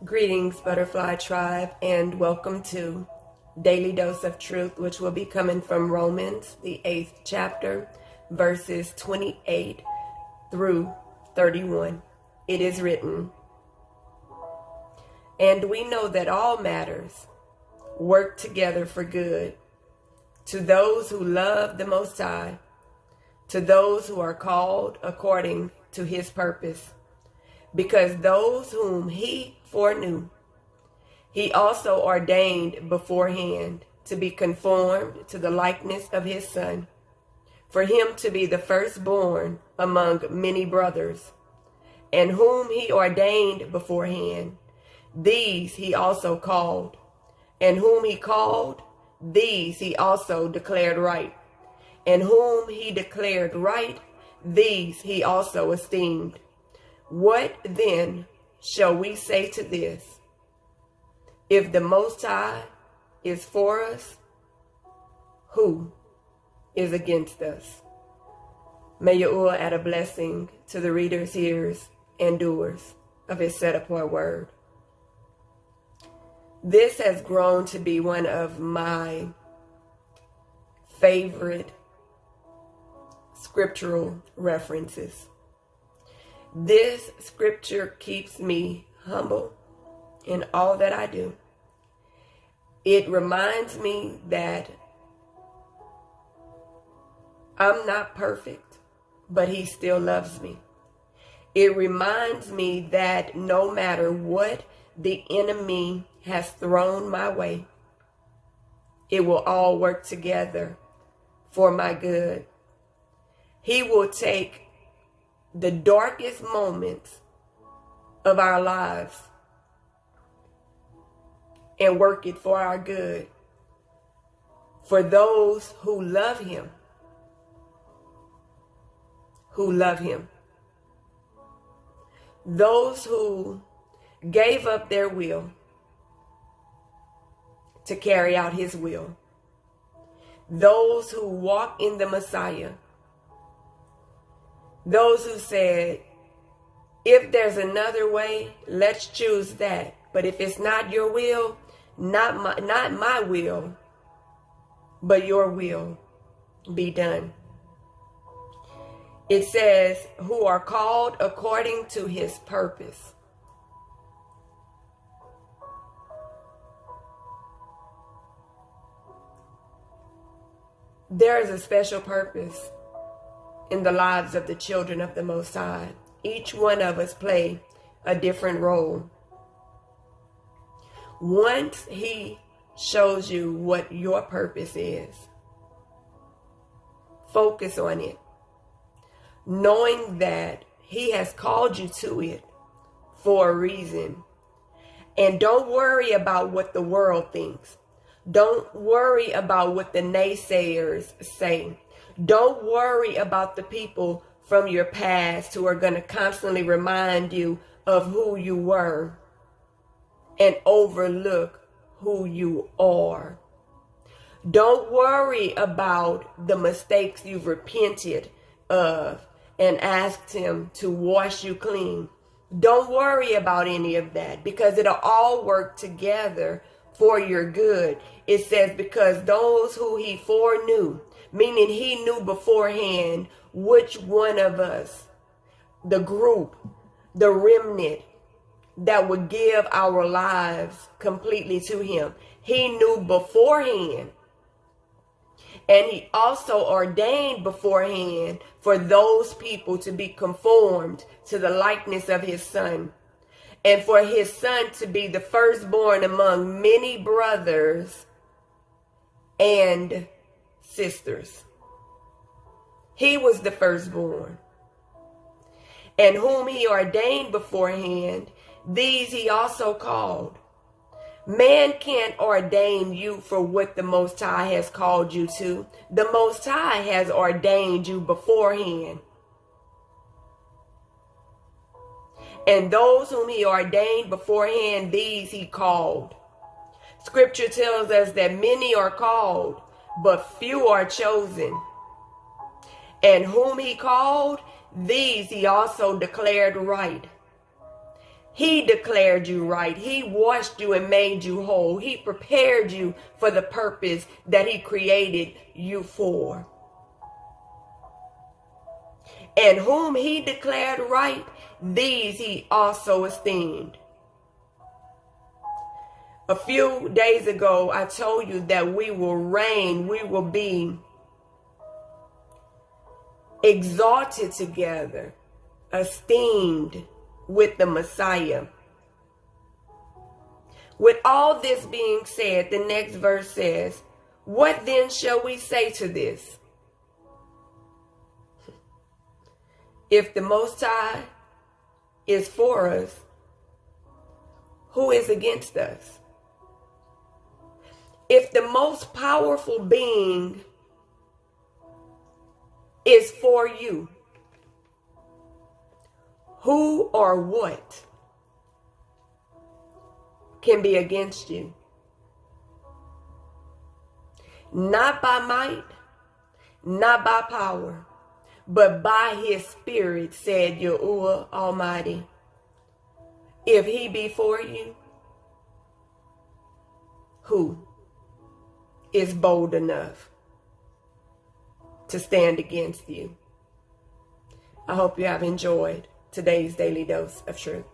Greetings, Butterfly Tribe, and welcome to Daily Dose of Truth, which will be coming from Romans, the 8th chapter, verses 28 through 31. It is written, "And we know that all matters work together for good, to those who love the Most High, to those who are called according to His purpose. Because those whom He foreknew, He also ordained beforehand to be conformed to the likeness of His Son, for Him to be the firstborn among many brothers. And whom He ordained beforehand, these He also called. And whom He called, these He also declared right. And whom He declared right, these He also esteemed. What then shall we say to this? If the Most High is for us, who is against us?" May Yahuah add a blessing to the readers, hearers, and doers of His set-apart word. This has grown to be one of my favorite scriptural references. This scripture keeps me humble in all that I do. It reminds me that I'm not perfect, but He still loves me. It reminds me that no matter what the enemy has thrown my way, it will all work together for my good. He will take the darkest moments of our lives and work it for our good. For those who love Him, those who gave up their will to carry out His will, those who walk in the Messiah, those who said, if there's another way, let's choose that. But if it's not your will, not my will, but your will be done. It says, who are called according to His purpose. There is a special purpose in the lives of the children of the Most High. Each one of us play a different role. Once He shows you what your purpose is, focus on it, knowing that He has called you to it for a reason. And don't worry about what the world thinks. Don't worry about what the naysayers say. Don't worry about the people from your past who are going to constantly remind you of who you were and overlook who you are. Don't worry about the mistakes you've repented of and asked Him to wash you clean. Don't worry about any of that, because it'll all work together for your good. It says, because those who He foreknew, meaning He knew beforehand which one of us, the group, the remnant that would give our lives completely to Him. He knew beforehand. And He also ordained beforehand for those people to be conformed to the likeness of His Son. And for His Son to be the firstborn among many brothers and sisters. He was the firstborn. And whom He ordained beforehand, these He also called. Man can't ordain you for what the Most High has called you to. The Most High has ordained you beforehand. And those whom He ordained beforehand, these He called. Scripture tells us that many are called, but few are chosen. And whom He called, these He also declared right. He declared you right. He washed you and made you whole. He prepared you for the purpose that he created you for. And whom he declared right, these he also esteemed. A few days ago, I told you that we will reign. We will be exalted together, esteemed with the Messiah. With all this being said, the next verse says, what then shall we say to this? If the Most High is for us, who is against us? If the most powerful being is for you, who or what can be against you? Not by might, not by power, but by his Spirit, said Yahuah Almighty. If he be for you, who is bold enough to stand against you? I hope you have enjoyed today's Daily Dose of Truth.